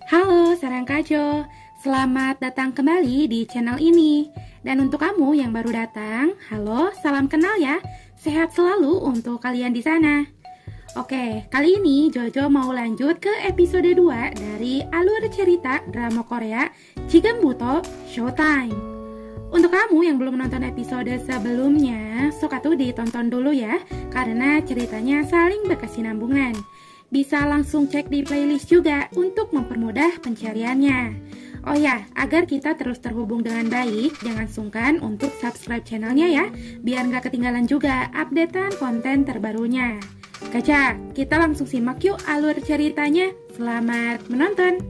Halo Sarang Kajo, selamat datang kembali di channel ini. Dan untuk kamu yang baru datang, halo, salam kenal ya. Sehat selalu untuk kalian di sana. Oke, kali ini Jojo mau lanjut ke episode 2 dari alur cerita drama Korea Jigenbuto Showtime. Untuk kamu yang belum menonton episode sebelumnya, sok atuh ditonton dulu ya, karena ceritanya saling berkesinambungan. Bisa langsung cek di playlist juga untuk mempermudah pencariannya. Oh ya, agar kita terus terhubung dengan baik, jangan sungkan untuk subscribe channelnya ya, biar nggak ketinggalan juga updatean konten terbarunya. Kaca, kita langsung simak yuk alur ceritanya. Selamat menonton!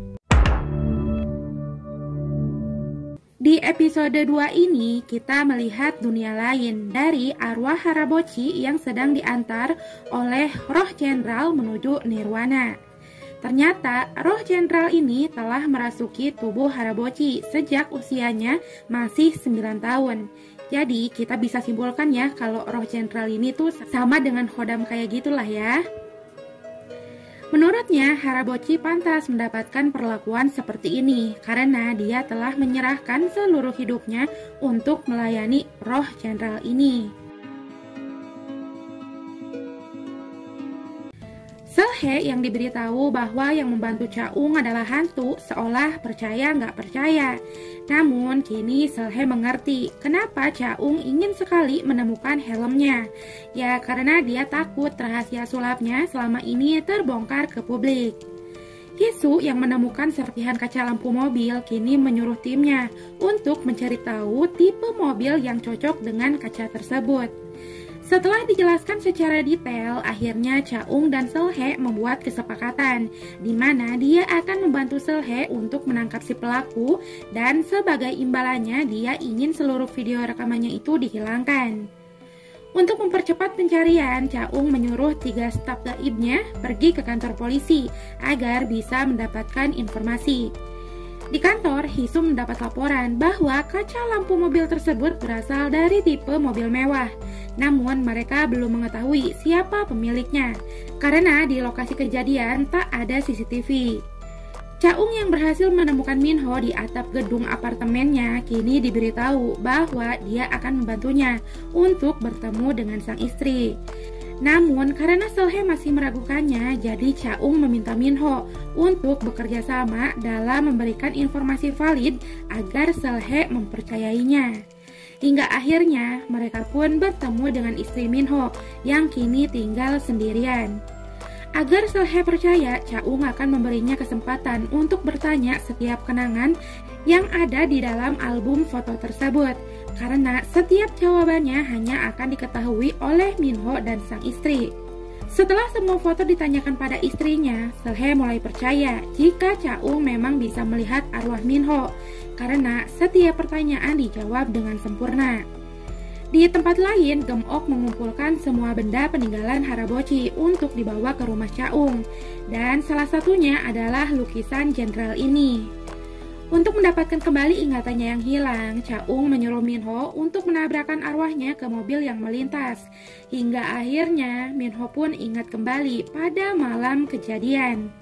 Di episode 2 ini, kita melihat dunia lain dari arwah Harabochi yang sedang diantar oleh roh jenderal menuju Nirwana. Ternyata, roh jenderal ini telah merasuki tubuh Harabochi sejak usianya masih 9 tahun. Jadi, kita bisa simpulkan ya kalau roh jenderal ini tuh sama dengan Khodam kayak gitulah ya. Menurutnya, Harabochi pantas mendapatkan perlakuan seperti ini karena dia telah menyerahkan seluruh hidupnya untuk melayani roh jenderal ini. Seolhae yang diberitahu bahwa yang membantu Chaung adalah hantu seolah percaya nggak percaya. Namun kini Seolhae mengerti kenapa Chaung ingin sekali menemukan helmnya. Ya karena dia takut rahasia sulapnya selama ini terbongkar ke publik. Hisu yang menemukan serpihan kaca lampu mobil kini menyuruh timnya untuk mencari tahu tipe mobil yang cocok dengan kaca tersebut. Setelah dijelaskan secara detail, akhirnya Chaung dan Seolhae membuat kesepakatan di mana dia akan membantu Seolhae untuk menangkap si pelaku dan sebagai imbalannya dia ingin seluruh video rekamannya itu dihilangkan. Untuk mempercepat pencarian, Chaung menyuruh 3 staf gaibnya pergi ke kantor polisi agar bisa mendapatkan informasi. Di kantor, Hisu mendapat laporan bahwa kaca lampu mobil tersebut berasal dari tipe mobil mewah. Namun mereka belum mengetahui siapa pemiliknya, karena di lokasi kejadian tak ada CCTV. Chaung yang berhasil menemukan Minho di atap gedung apartemennya kini diberitahu bahwa dia akan membantunya untuk bertemu dengan sang istri. Namun karena Seolhae masih meragukannya, jadi Chaung meminta Minho untuk bekerja sama dalam memberikan informasi valid agar Seolhae mempercayainya. Hingga akhirnya mereka pun bertemu dengan istri Minho yang kini tinggal sendirian. Agar Seolhae percaya, Chaung akan memberinya kesempatan untuk bertanya setiap kenangan yang ada di dalam album foto tersebut. Karena setiap jawabannya hanya akan diketahui oleh Minho dan sang istri. Setelah semua foto ditanyakan pada istrinya, Seolhae mulai percaya jika Chaung memang bisa melihat arwah Minho, karena setiap pertanyaan dijawab dengan sempurna. Di tempat lain, Geum-ok mengumpulkan semua benda peninggalan Harabochi untuk dibawa ke rumah Chaung, dan salah satunya adalah lukisan jenderal ini. Untuk mendapatkan kembali ingatannya yang hilang, Chaung menyuruh Minho untuk menabrakkan arwahnya ke mobil yang melintas. Hingga akhirnya Minho pun ingat kembali pada malam kejadian.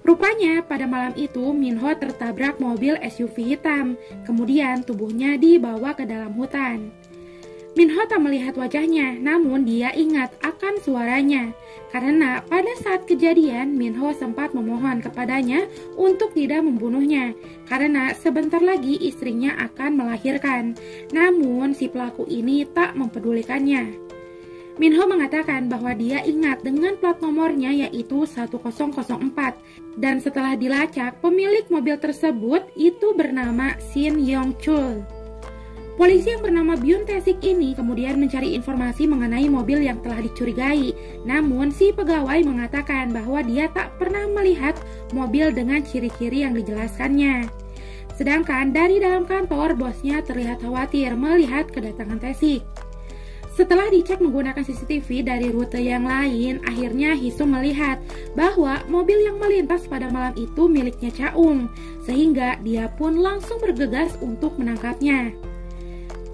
Rupanya pada malam itu Minho tertabrak mobil SUV hitam, kemudian tubuhnya dibawa ke dalam hutan. Minho tak melihat wajahnya, namun dia ingat akan suaranya. Karena pada saat kejadian, Minho sempat memohon kepadanya untuk tidak membunuhnya, karena sebentar lagi istrinya akan melahirkan. Namun si pelaku ini tak mempedulikannya. Minho mengatakan bahwa dia ingat dengan plat nomornya yaitu 1004. Dan setelah dilacak, pemilik mobil tersebut itu bernama Shin Yong-chul. Polisi yang bernama Byun Tae-sik ini kemudian mencari informasi mengenai mobil yang telah dicurigai. Namun si pegawai mengatakan bahwa dia tak pernah melihat mobil dengan ciri-ciri yang dijelaskannya. Sedangkan dari dalam kantor, bosnya terlihat khawatir melihat kedatangan Tae-sik. Setelah dicek menggunakan CCTV dari rute yang lain, akhirnya Hisu melihat bahwa mobil yang melintas pada malam itu miliknya Chaung, sehingga dia pun langsung bergegas untuk menangkapnya.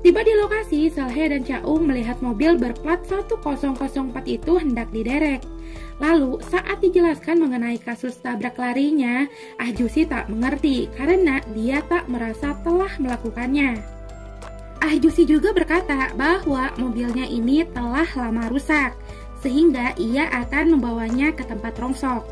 Tiba di lokasi, Seolhae dan Chaung melihat mobil berplat 1004 itu hendak diderek. Lalu saat dijelaskan mengenai kasus tabrak larinya, Ahjusi tak mengerti karena dia tak merasa telah melakukannya. Ahjusi juga berkata bahwa mobilnya ini telah lama rusak, sehingga ia akan membawanya ke tempat rongsok.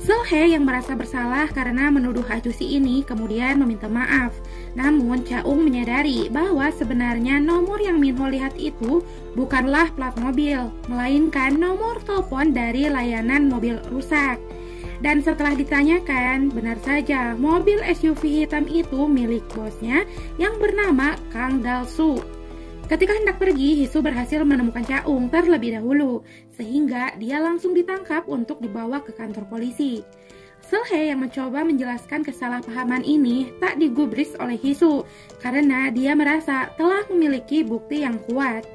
Seolhae yang merasa bersalah karena menuduh Ahjusi ini kemudian meminta maaf. Namun Chaung menyadari bahwa sebenarnya nomor yang Minho lihat itu bukanlah plat mobil, melainkan nomor telepon dari layanan mobil rusak. Dan setelah ditanyakan, benar saja mobil SUV hitam itu milik bosnya yang bernama Kang Dal-soo. Ketika hendak pergi, Hee-soo berhasil menemukan Chaung terlebih dahulu, sehingga dia langsung ditangkap untuk dibawa ke kantor polisi. Seolhae yang mencoba menjelaskan kesalahpahaman ini tak digubris oleh Hee-soo, karena dia merasa telah memiliki bukti yang kuat.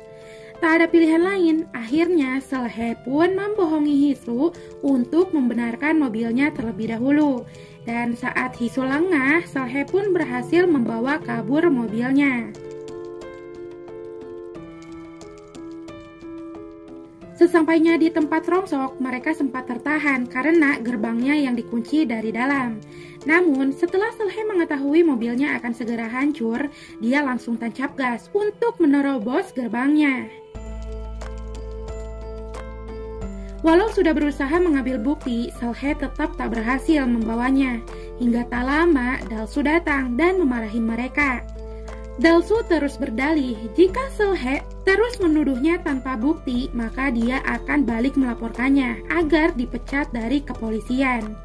Tak ada pilihan lain, akhirnya Seolhae pun membohongi Hee-soo untuk membenarkan mobilnya terlebih dahulu. Dan saat Hee-soo lengah, Seolhae pun berhasil membawa kabur mobilnya. Sesampainya di tempat rongsok, mereka sempat tertahan karena gerbangnya yang dikunci dari dalam. Namun, setelah Seolhae mengetahui mobilnya akan segera hancur, dia langsung tancap gas untuk menerobos gerbangnya. Walau sudah berusaha mengambil bukti, Seolhae tetap tak berhasil membawanya. Hingga tak lama, Dal-soo datang dan memarahi mereka. Dal-soo terus berdalih, jika Seolhae terus menuduhnya tanpa bukti, maka dia akan balik melaporkannya agar dipecat dari kepolisian.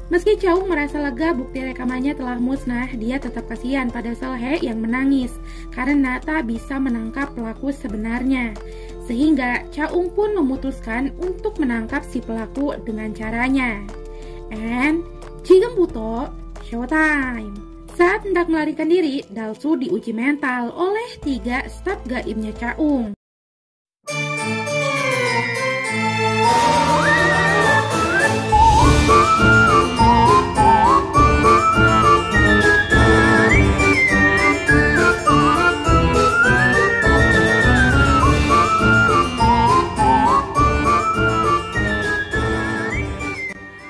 Meski Chaung merasa lega bukti rekamannya telah musnah, dia tetap kasihan pada Seolhae yang menangis karena tak bisa menangkap pelaku sebenarnya. Sehingga Chaung pun memutuskan untuk menangkap si pelaku dengan caranya. And 지금부터 showtime. Saat hendak melarikan diri, Dal-soo diuji mental oleh 3 staf gaibnya Chaung.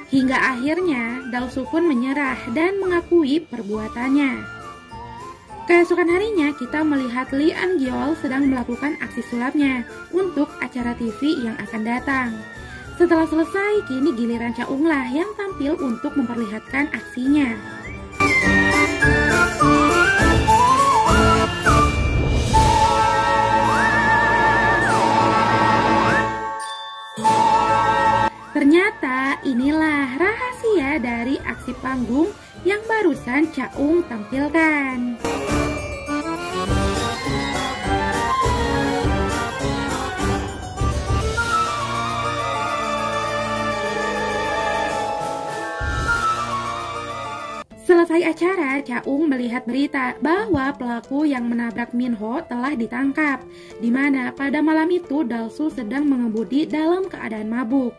Hingga akhirnya Dal-soo pun menyerah dan mengakui perbuatannya. Keesokan harinya kita melihat Lee An-gyeol sedang melakukan aksi sulapnya untuk acara TV yang akan datang. Setelah selesai, kini giliran Chaung lah yang tampil untuk memperlihatkan aksinya. Ternyata inilah rahasia dari aksi panggung yang barusan Chaung tampilkan. Selesai acara, Chaung melihat berita bahwa pelaku yang menabrak Minho telah ditangkap, di mana pada malam itu Dal-soo sedang mengemudi dalam keadaan mabuk.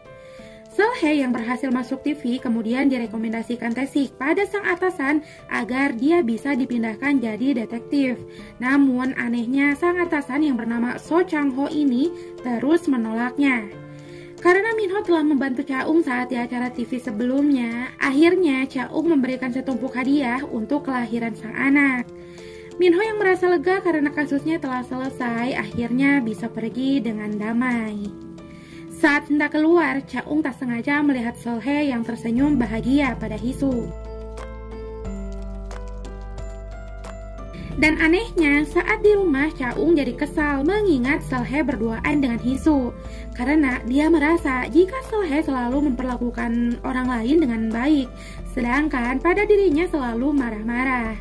Seolhae yang berhasil masuk TV kemudian direkomendasikan Tae-sik pada sang atasan agar dia bisa dipindahkan jadi detektif. Namun anehnya sang atasan yang bernama So Chang-ho ini terus menolaknya. Karena Minho telah membantu Chaung saat di acara TV sebelumnya, akhirnya Chaung memberikan setumpuk hadiah untuk kelahiran sang anak. Minho yang merasa lega karena kasusnya telah selesai, akhirnya bisa pergi dengan damai. Saat hendak keluar, Chaung tak sengaja melihat Seolhae yang tersenyum bahagia pada Hee-soo. Dan anehnya, saat di rumah Chaung jadi kesal mengingat Seolhae berduaan dengan Hee-soo. Karena dia merasa jika Seolhae selalu memperlakukan orang lain dengan baik, sedangkan pada dirinya selalu marah-marah.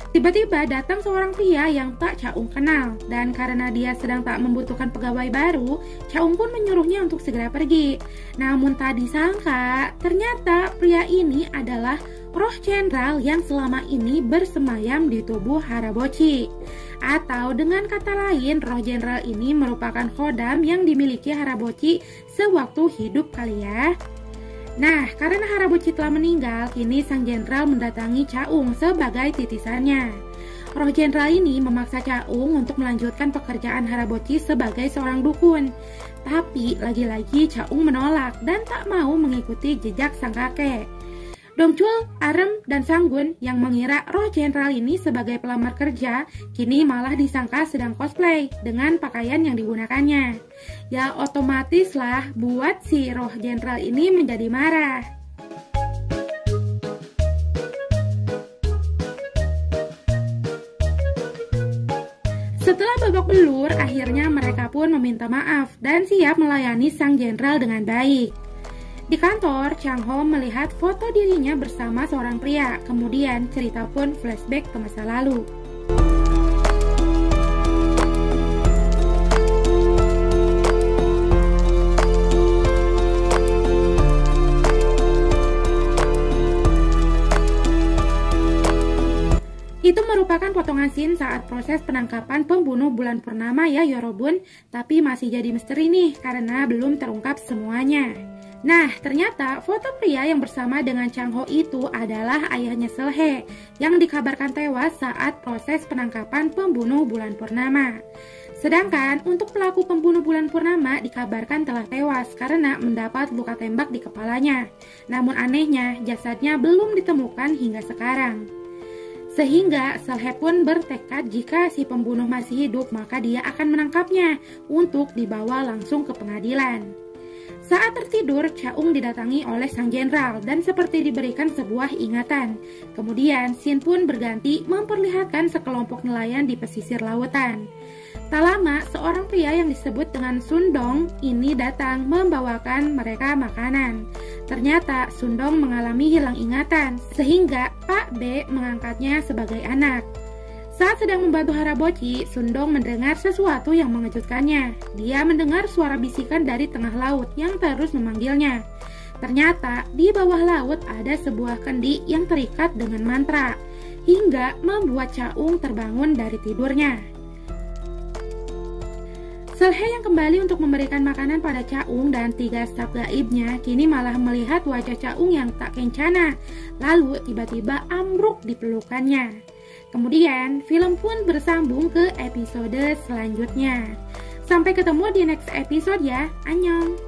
Tiba-tiba datang seorang pria yang tak Chaung kenal, dan karena dia sedang tak membutuhkan pegawai baru, Chaung pun menyuruhnya untuk segera pergi. Namun tak disangka, ternyata pria ini adalah roh jenderal yang selama ini bersemayam di tubuh Harabochi. Atau dengan kata lain, roh jenderal ini merupakan khodam yang dimiliki Harabochi sewaktu hidup kali ya. Nah, karena Harabochi telah meninggal, kini sang jenderal mendatangi Chaung sebagai titisannya. Roh jenderal ini memaksa Chaung untuk melanjutkan pekerjaan Harabochi sebagai seorang dukun. Tapi lagi-lagi Chaung menolak dan tak mau mengikuti jejak sang kakek. Dongchul, Arem, dan Sanggun yang mengira roh jenderal ini sebagai pelamar kerja, kini malah disangka sedang cosplay dengan pakaian yang digunakannya. Ya otomatis lah buat si roh jenderal ini menjadi marah. Setelah babak belur, akhirnya mereka pun meminta maaf dan siap melayani sang jenderal dengan baik. Di kantor, Chang Ho melihat foto dirinya bersama seorang pria. Kemudian cerita pun flashback ke masa lalu. Itu merupakan potongan scene saat proses penangkapan pembunuh bulan purnama ya Yorobun, tapi masih jadi misteri nih karena belum terungkap semuanya. Nah, ternyata foto pria yang bersama dengan Chang Ho itu adalah ayahnya Selhe yang dikabarkan tewas saat proses penangkapan pembunuh bulan purnama. Sedangkan untuk pelaku pembunuh bulan purnama dikabarkan telah tewas karena mendapat luka tembak di kepalanya. Namun anehnya, jasadnya belum ditemukan hingga sekarang. Sehingga Selhe pun bertekad jika si pembunuh masih hidup maka dia akan menangkapnya untuk dibawa langsung ke pengadilan. Saat tertidur, Chaung didatangi oleh sang jenderal dan seperti diberikan sebuah ingatan. Kemudian, scene pun berganti memperlihatkan sekelompok nelayan di pesisir lautan. Tak lama, seorang pria yang disebut dengan Sundong ini datang membawakan mereka makanan. Ternyata Sundong mengalami hilang ingatan, sehingga Pak B mengangkatnya sebagai anak. Saat sedang membantu Harabochi, Sundong mendengar sesuatu yang mengejutkannya. Dia mendengar suara bisikan dari tengah laut yang terus memanggilnya. Ternyata di bawah laut ada sebuah kendi yang terikat dengan mantra, hingga membuat Chaung terbangun dari tidurnya. Selhe yang kembali untuk memberikan makanan pada Chaung dan 3 staf gaibnya kini malah melihat wajah Chaung yang tak kencana, lalu tiba-tiba ambruk di pelukannya. Kemudian, film pun bersambung ke episode selanjutnya. Sampai ketemu di next episode ya. Annyeong!